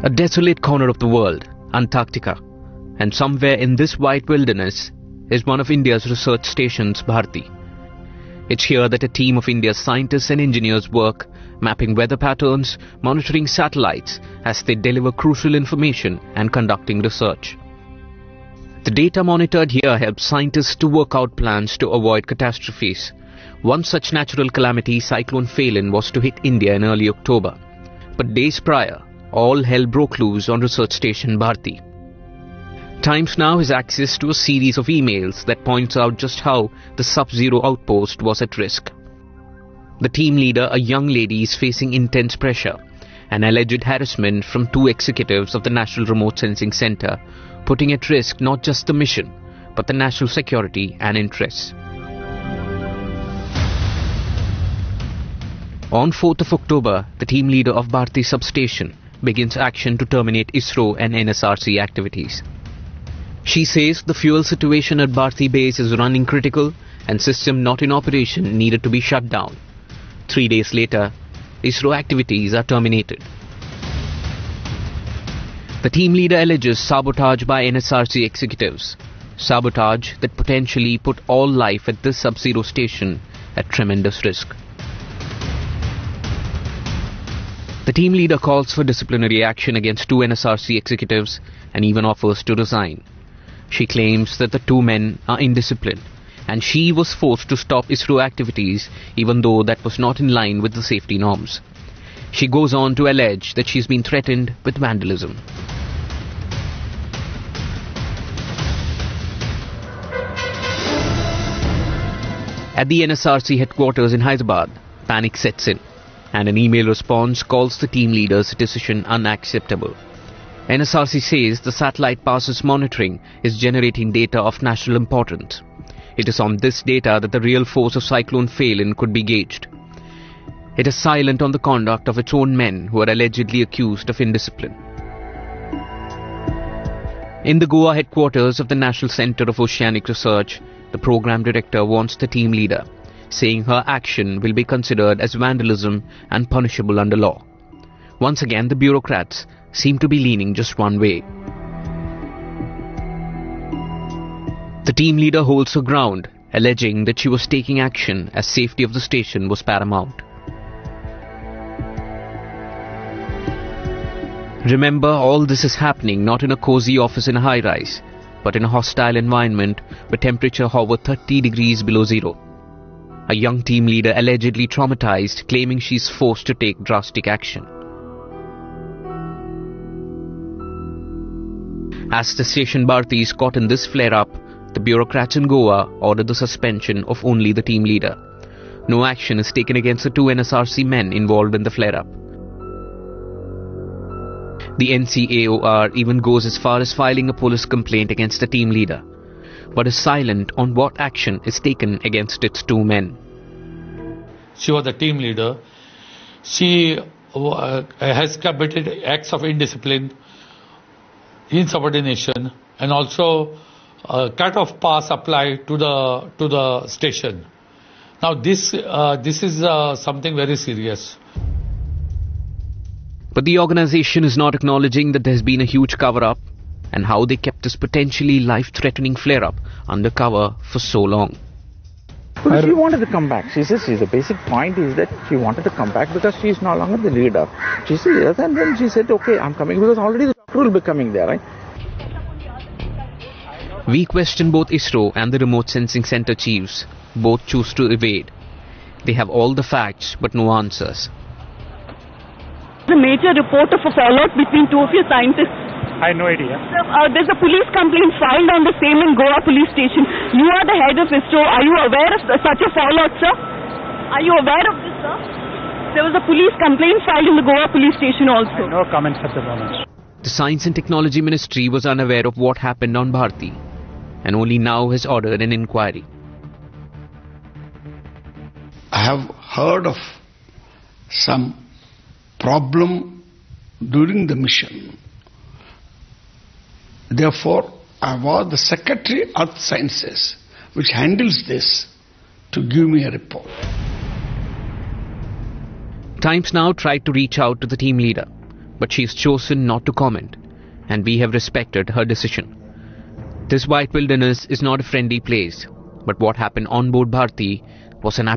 A desolate corner of the world, Antarctica, and somewhere in this white wilderness is one of India's research stations, Bharti. It's here that a team of India's scientists and engineers work, mapping weather patterns, monitoring satellites as they deliver crucial information and conducting research. The data monitored here helps scientists to work out plans to avoid catastrophes. One such natural calamity, Cyclone Phelan, was to hit India in early October. But days prior, all hell broke loose on research station Bharti. Times now has access to a series of emails that points out just how the sub-zero outpost was at risk. The team leader, a young lady, is facing intense pressure and alleged harassment from two executives of the National Remote Sensing Center, putting at risk not just the mission, but the national security and interests. On 4th of October, the team leader of Bharti substation begins action to terminate Isro and NSRC activities. She says the fuel situation at Bharti base is running critical and system not in operation needed to be shut down. 3 days later, Isro activities are terminated. The team leader alleges sabotage by NSRC executives, sabotage that potentially put all life at this sub-zero station at tremendous risk. The team leader calls for disciplinary action against two NSRC executives and even offers to resign. She claims that the two men are indisciplined and she was forced to stop Isro activities even though that was not in line with the safety norms. She goes on to allege that she's been threatened with vandalism. At the NSRC headquarters in Hyderabad, panic sets in, and an email response calls the team leader's decision unacceptable. NSRC says the satellite passes monitoring is generating data of national importance. It is on this data that the real force of Cyclone Phelan could be gauged. It is silent on the conduct of its own men who are allegedly accused of indiscipline. In the Goa headquarters of the National Centre of Oceanic Research, the program director warns the team leader, saying her action will be considered as vandalism and punishable under law. Once again, the bureaucrats seem to be leaning just one way. The team leader holds her ground, alleging that she was taking action as safety of the station was paramount. Remember, all this is happening not in a cozy office in a high-rise, but in a hostile environment where temperature hovered 30 degrees below zero. A young team leader allegedly traumatized, claiming she's forced to take drastic action. As the station Bharti is caught in this flare-up, the bureaucrats in Goa ordered the suspension of only the team leader. No action is taken against the two NSRC men involved in the flare-up. The NCAOR even goes as far as filing a police complaint against the team leader, but is silent on what action is taken against its two men. She was the team leader. She has committed acts of indiscipline, insubordination, and also cut-off pass applied to the station. Now this is something very serious. But the organization is not acknowledging that there has been a huge cover-up and how they kept this potentially life-threatening flare-up under cover for so long. Well, she wanted to come back. She says the basic point is that she wanted to come back because she is no longer the leader. She said yes, and then she said, okay, I'm coming, because already the doctor will be coming there, right? We question both Isro and the Remote Sensing Center chiefs. Both choose to evade. They have all the facts but no answers. The major report of a fallout between two of your scientists. I have no idea. There's a police complaint filed on the same in Goa police station. You are the head of Isro. Are you aware of such a fallout, sir? Are you aware of this, sir? There was a police complaint filed in the Goa police station also. No comments at the moment. The Science and Technology Ministry was unaware of what happened on Bharti and only now has ordered an inquiry. I have heard of some problem during the mission. Therefore, I was the Secretary of Earth Sciences, which handles this, to give me a report. Times Now tried to reach out to the team leader, but she's chosen not to comment, and we have respected her decision. This white wilderness is not a friendly place, but what happened on board Bharti was an